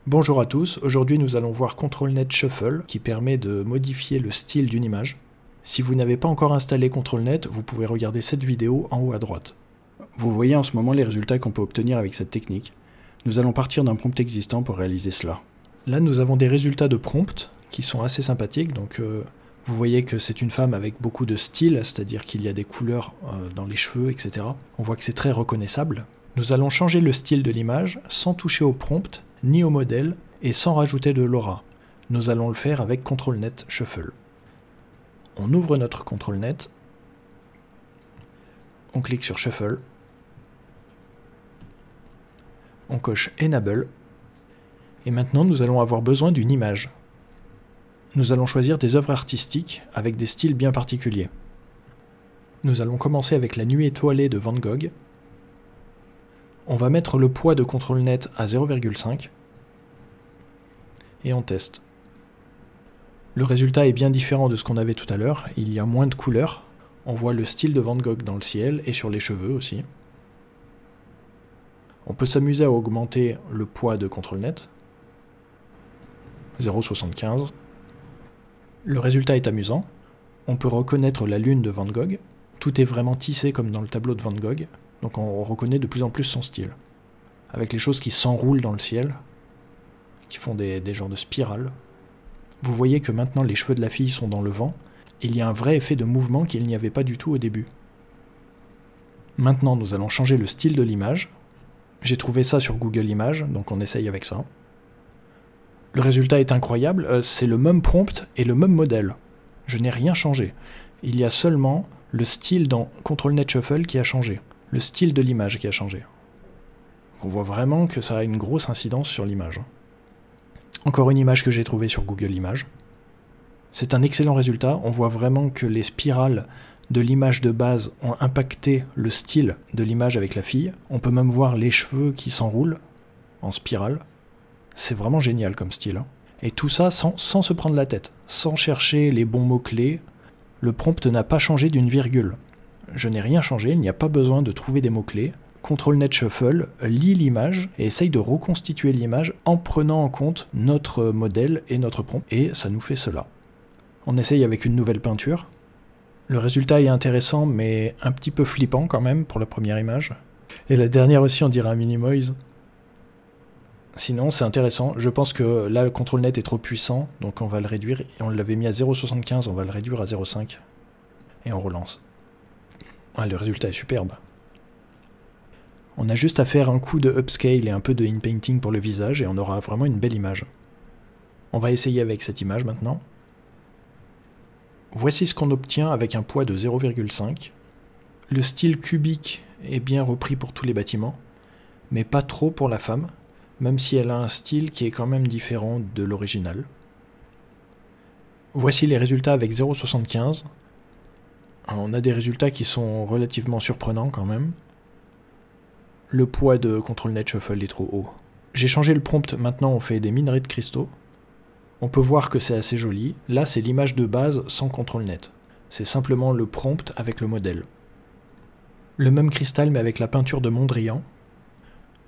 Bonjour à tous, aujourd'hui nous allons voir ControlNet Shuffle qui permet de modifier le style d'une image. Si vous n'avez pas encore installé ControlNet, vous pouvez regarder cette vidéo en haut à droite. Vous voyez en ce moment les résultats qu'on peut obtenir avec cette technique. Nous allons partir d'un prompt existant pour réaliser cela. Là nous avons des résultats de prompt qui sont assez sympathiques, donc vous voyez que c'est une femme avec beaucoup de style, c'est-à-dire qu'il y a des couleurs dans les cheveux, etc. On voit que c'est très reconnaissable. Nous allons changer le style de l'image sans toucher au prompt, ni au modèle, et sans rajouter de l'aura. Nous allons le faire avec ControlNet Shuffle. On ouvre notre ControlNet, on clique sur Shuffle, on coche Enable, et maintenant nous allons avoir besoin d'une image. Nous allons choisir des œuvres artistiques avec des styles bien particuliers. Nous allons commencer avec la nuit étoilée de Van Gogh. On va mettre le poids de ControlNet à 0,5 et on teste. Le résultat est bien différent de ce qu'on avait tout à l'heure, il y a moins de couleurs, on voit le style de Van Gogh dans le ciel et sur les cheveux aussi. On peut s'amuser à augmenter le poids de ControlNet, 0,75. Le résultat est amusant, on peut reconnaître la lune de Van Gogh, tout est vraiment tissé comme dans le tableau de Van Gogh. Donc on reconnaît de plus en plus son style. Avec les choses qui s'enroulent dans le ciel, qui font des genres de spirales. Vous voyez que maintenant les cheveux de la fille sont dans le vent, et il y a un vrai effet de mouvement qu'il n'y avait pas du tout au début. Maintenant nous allons changer le style de l'image. J'ai trouvé ça sur Google Images, donc on essaye avec ça. Le résultat est incroyable, c'est le même prompt et le même modèle. Je n'ai rien changé. Il y a seulement le style dans ControlNet Shuffle qui a changé. Le style de l'image qui a changé. On voit vraiment que ça a une grosse incidence sur l'image. Encore une image que j'ai trouvée sur Google Images. C'est un excellent résultat, on voit vraiment que les spirales de l'image de base ont impacté le style de l'image avec la fille. On peut même voir les cheveux qui s'enroulent en spirale. C'est vraiment génial comme style. Et tout ça sans se prendre la tête, sans chercher les bons mots-clés. Le prompt n'a pas changé d'une virgule. Je n'ai rien changé, il n'y a pas besoin de trouver des mots-clés. ControlNet Shuffle lit l'image et essaye de reconstituer l'image en prenant en compte notre modèle et notre prompt. Et ça nous fait cela. On essaye avec une nouvelle peinture. Le résultat est intéressant, mais un petit peu flippant quand même pour la première image. Et la dernière aussi, on dirait un Minimoise. Sinon, c'est intéressant. Je pense que là, le ControlNet est trop puissant, donc on va le réduire. Et on l'avait mis à 0,75, on va le réduire à 0,5. Et on relance. Ah, le résultat est superbe. On a juste à faire un coup de upscale et un peu de inpainting pour le visage et on aura vraiment une belle image. On va essayer avec cette image maintenant. Voici ce qu'on obtient avec un poids de 0,5. Le style cubique est bien repris pour tous les bâtiments, mais pas trop pour la femme, même si elle a un style qui est quand même différent de l'original. Voici les résultats avec 0,75. On a des résultats qui sont relativement surprenants quand même. Le poids de ControlNet Shuffle est trop haut. J'ai changé le prompt, maintenant on fait des minerais de cristaux. On peut voir que c'est assez joli. Là c'est l'image de base sans ControlNet. C'est simplement le prompt avec le modèle. Le même cristal mais avec la peinture de Mondrian.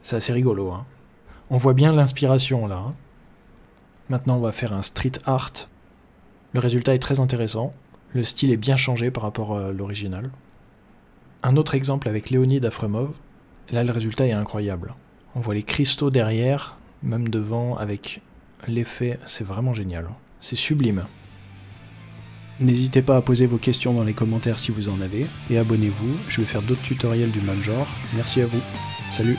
C'est assez rigolo, hein. On voit bien l'inspiration là. Hein. Maintenant on va faire un street art. Le résultat est très intéressant. Le style est bien changé par rapport à l'original. Un autre exemple avec Léonide Afremov. Là, le résultat est incroyable. On voit les cristaux derrière, même devant, avec l'effet. C'est vraiment génial. C'est sublime. N'hésitez pas à poser vos questions dans les commentaires si vous en avez. Et abonnez-vous, je vais faire d'autres tutoriels du même genre. Merci à vous. Salut!